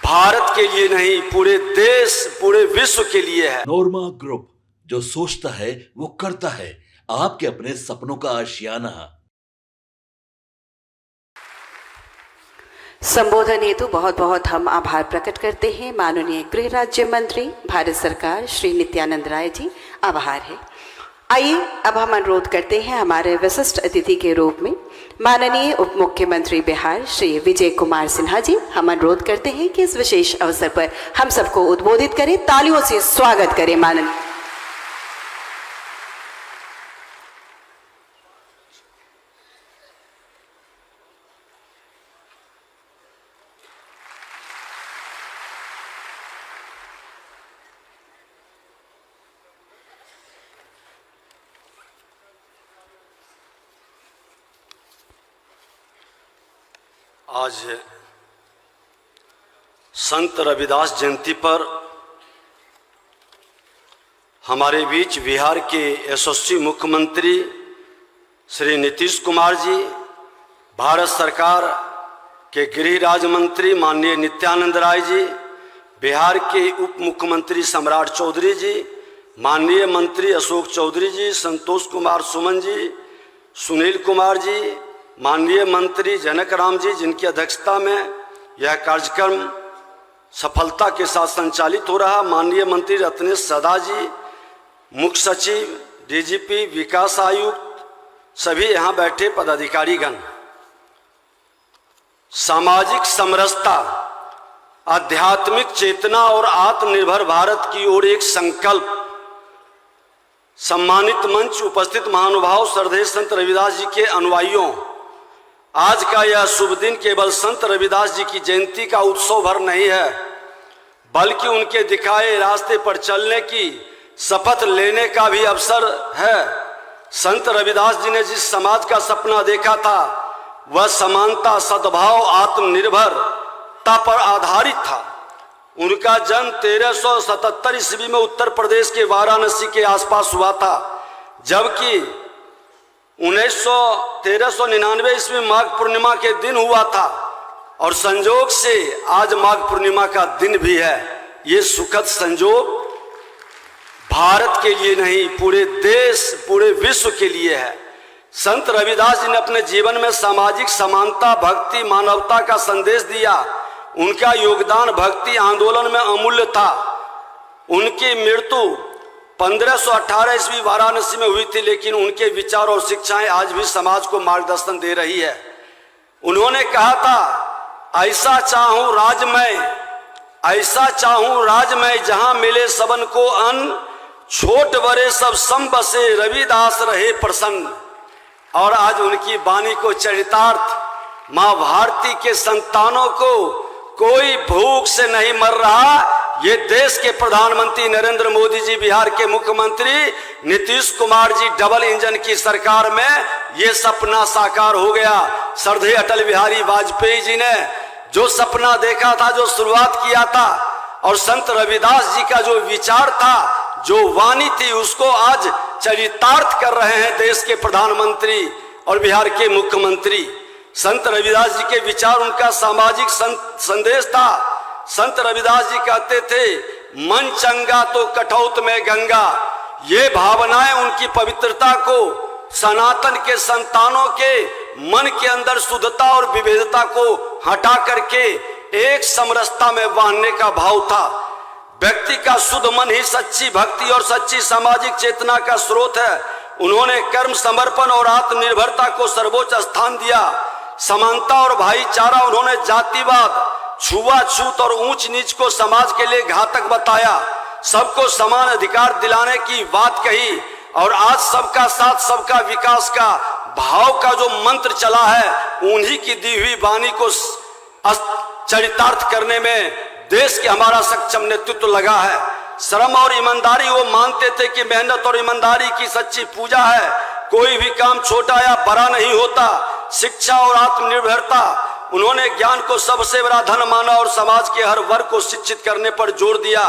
भारत के लिए नहीं, पूरे देश, पूरे विश्व के लिए है। नोरमा ग्रुप, जो सोचता है वो करता है। आपके अपने सपनों का आशियाना। संबोधन हेतु बहुत बहुत हम आभार प्रकट करते हैं माननीय गृह राज्य मंत्री भारत सरकार श्री नित्यानंद राय जी। आभार है। आइए अब हम अनुरोध करते हैं हमारे विशिष्ट अतिथि के रूप में माननीय उप मुख्यमंत्री बिहार श्री विजय कुमार सिन्हा जी। हम अनुरोध करते हैं कि इस विशेष अवसर पर हम सबको उद्बोधित करें, तालियों से स्वागत करें माननीय। आज संत रविदास जयंती पर हमारे बीच बिहार के यशस्वी मुख्यमंत्री श्री नीतीश कुमार जी, भारत सरकार के गृह राज्य मंत्री माननीय नित्यानंद राय जी, बिहार के उप मुख्यमंत्री सम्राट चौधरी जी, माननीय मंत्री अशोक चौधरी जी, संतोष कुमार सुमन जी, सुनील कुमार जी, माननीय मंत्री जनक राम जी, जिनकी अध्यक्षता में यह कार्यक्रम सफलता के साथ संचालित हो रहा, माननीय मंत्री रत्नेश सदा जी, मुख्य सचिव, डीजीपी, विकास आयुक्त, सभी यहाँ बैठे पदाधिकारीगण। सामाजिक समरसता, आध्यात्मिक चेतना और आत्मनिर्भर भारत की ओर एक संकल्प। सम्मानित मंच, उपस्थित महानुभाव, श्रद्धेय संत रविदास जी के अनुयायियों, आज का यह शुभ दिन केवल संत रविदास जी की जयंती का उत्सव भर नहीं है, बल्कि उनके दिखाए रास्ते पर चलने की शपथ लेने का भी अवसर है। संत रविदास जी ने जिस समाज का सपना देखा था वह समानता, सद्भाव, आत्मनिर्भरता पर आधारित था। उनका जन्म 1377 ईस्वी में उत्तर प्रदेश के वाराणसी के आसपास हुआ था, जबकि 1399 ईस्वी माघ पूर्णिमा के दिन हुआ था और संजोग से आज माघ पूर्णिमा का दिन भी है। ये सुखद संजोग भारत के लिए नहीं, पूरे देश, पूरे विश्व के लिए है। संत रविदास जी ने अपने जीवन में सामाजिक समानता, भक्ति, मानवता का संदेश दिया। उनका योगदान भक्ति आंदोलन में अमूल्य था। उनकी मृत्यु 1518 ईस्वी वाराणसी में हुई थी, लेकिन उनके विचार और शिक्षाएं आज भी समाज को मार्गदर्शन दे रही है। उन्होंने कहा था, ऐसा चाहूं राज में, ऐसा चाहूं राज में, जहां मिले सबन को अन्न, छोट बड़े सब सम बसे, रविदास रहे प्रसन्न। और आज उनकी वाणी को चरितार्थ, मां भारती के संतानों को कोई भूख से नहीं मर रहा। ये देश के प्रधानमंत्री नरेंद्र मोदी जी, बिहार के मुख्यमंत्री नीतीश कुमार जी, डबल इंजन की सरकार में ये सपना साकार हो गया। श्रद्धेय अटल बिहारी वाजपेयी जी ने जो सपना देखा था, जो शुरुआत किया था, और संत रविदास जी का जो विचार था, जो वाणी थी, उसको आज चरितार्थ कर रहे हैं देश के प्रधानमंत्री और बिहार के मुख्यमंत्री। संत रविदास जी के विचार, उनका सामाजिक संदेश था। संत रविदास जी कहते थे, मन चंगा तो कठौत में गंगा। ये भावनाएं उनकी पवित्रता को, सनातन के संतानों के मन के अंदर शुद्धता और विविधता को हटा करके एक समरसता में बांधने का भाव था। व्यक्ति का शुद्ध मन ही सच्ची भक्ति और सच्ची सामाजिक चेतना का स्रोत है। उन्होंने कर्म, समर्पण और आत्मनिर्भरता को सर्वोच्च स्थान दिया। समानता और भाईचारा, उन्होंने जातिवाद, छुआछूत और ऊंच नीच को समाज के लिए घातक बताया। सबको समान अधिकार दिलाने की बात कही और आज सबका साथ, सबका विकास का भाव का जो मंत्र चला है, उन्हीं की दी हुई वाणी को चरितार्थ करने में देश के हमारा सक्षम नेतृत्व लगा है। श्रम और ईमानदारी, वो मानते थे कि मेहनत और ईमानदारी की सच्ची पूजा है। कोई भी काम छोटा या बड़ा नहीं होता। शिक्षा और आत्मनिर्भरता, उन्होंने ज्ञान को सबसे बड़ा धन माना और समाज के हर वर्ग को शिक्षित करने पर जोर दिया।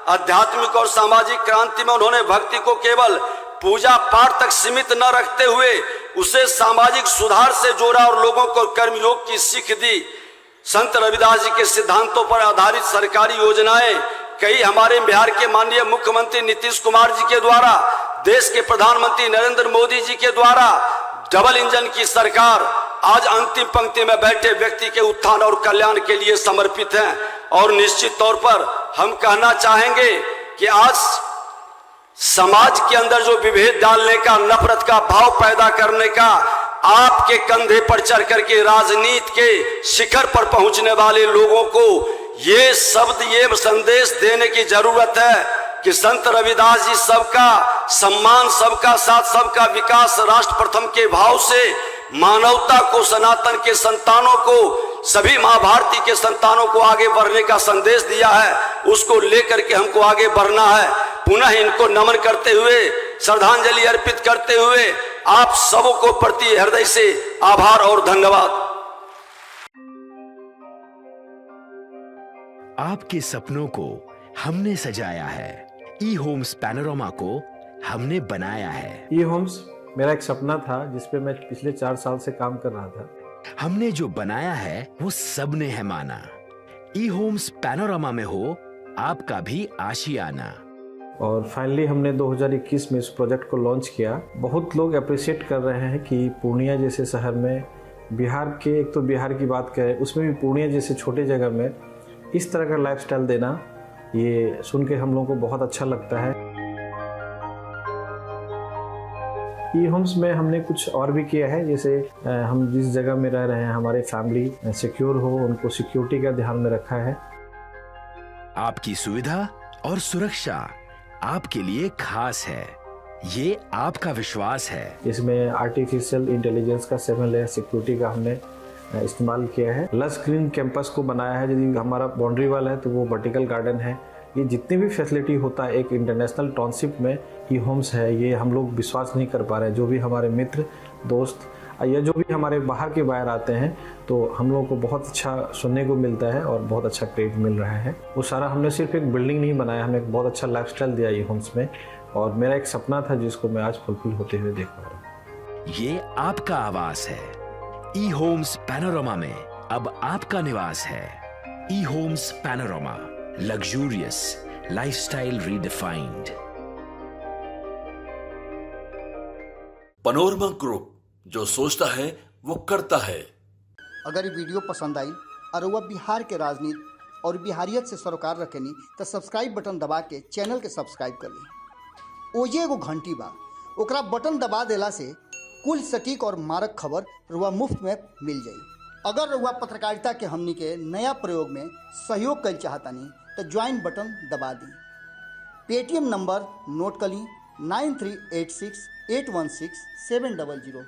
आध्यात्मिक और सामाजिक क्रांति में उन्होंने भक्ति को केवल पूजा पाठ तक सीमित न रखते हुए उसे सामाजिक सुधार से जोड़ा और लोगों को कर्मयोग की सीख दी। संत रविदास जी के सिद्धांतों पर आधारित सरकारी योजनाएं कई हमारे बिहार के माननीय मुख्यमंत्री नीतीश कुमार जी के द्वारा, देश के प्रधानमंत्री नरेंद्र मोदी जी के द्वारा डबल इंजन की सरकार आज अंतिम पंक्ति में बैठे व्यक्ति के उत्थान और कल्याण के लिए समर्पित है। और निश्चित तौर पर हम कहना चाहेंगे कि आज समाज के अंदर जो विभेद डालने का, नफरत का भाव पैदा करने का, आपके कंधे पर चढ़ करके राजनीति के शिखर पर पहुंचने वाले लोगों को ये शब्द, ये संदेश देने की जरूरत है कि संत रविदास जी सबका सम्मान, सबका साथ, सबका विकास, राष्ट्र प्रथम के भाव से मानवता को, सनातन के संतानों को, सभी माँ भारती के संतानों को आगे बढ़ने का संदेश दिया है। उसको लेकर के हमको आगे बढ़ना है। पुनः इनको नमन करते हुए, श्रद्धांजलि अर्पित करते हुए आप सबों को प्रति हृदय से आभार और धन्यवाद। आपके सपनों को हमने सजाया है, ई होम्स पैनोरमा को हमने बनाया है। ई होम्स मेरा एक सपना था जिस पे मैं पिछले 4 साल से काम कर रहा था। हमने जो बनाया है वो सबने है माना। ई होम्स पैनोरमा में हो आपका भी आशियाना। और फाइनली हमने 2021 में इस प्रोजेक्ट को लॉन्च किया। बहुत लोग अप्रिशिएट कर रहे हैं कि पूर्णिया जैसे शहर में, बिहार के, एक तो बिहार की बात करें उसमें भी पूर्णिया जैसे छोटे जगह में इस तरह का लाइफस्टाइल देना, ये सुन के हम लोगों को बहुत अच्छा लगता है। ई होम्स में हमने कुछ और भी किया है, जैसे हम जिस जगह में रह रहे हैं हमारे फैमिली सिक्योर हो, उनको सिक्योरिटी का ध्यान में रखा है। आपकी सुविधा और सुरक्षा आपके लिए खास है, ये आपका विश्वास है। इसमें आर्टिफिशियल इंटेलिजेंस का 7 लेयर सिक्योरिटी का हमने इस्तेमाल किया है। लस ग्रीन कैंपस को बनाया है। यदि हमारा बाउंड्री वाल है तो वो वर्टिकल गार्डन है। ये जितनी भी फैसिलिटी होता है एक इंटरनेशनल टाउनशिप में ई होम्स है, ये हम लोग विश्वास नहीं कर पा रहे हैं। जो भी हमारे मित्र, दोस्त या जो भी हमारे बाहर के बाहर आते हैं तो हम लोगों को बहुत अच्छा सुनने को मिलता है और बहुत अच्छा क्रेडिट मिल रहा है। वो सारा हमने सिर्फ एक बिल्डिंग नहीं बनाया, हमें एक बहुत अच्छा लाइफस्टाइल दिया ई होम्स में। और मेरा एक सपना था जिसको मैं आज फुलफिल होते हुए देख पा रहा हूँ। ये आपका आवास है। ई होम्स पैनोरमा में अब आपका निवास है। E homes Panorama, luxurious lifestyle redefined. Panorama group, जो सोचता है वो करता है। अगर ये वीडियो पसंद आई और वह बिहार के राजनीति और बिहारियत से सरोकार रखेनी तो सब्सक्राइब बटन दबा के चैनल के सब्सक्राइब कर ली। ओजे एगो घंटी बा, ओकरा बटन दबा देला से कुल सटीक और मारक खबर रुआ मुफ्त में मिल जाई। अगर रुआ पत्रकारिता के हमनी के नया प्रयोग में सहयोग कर चाहतानी तो ज्वाइन बटन दबा दी। पेटीएम नंबर नोट कर ली 9386 816 700।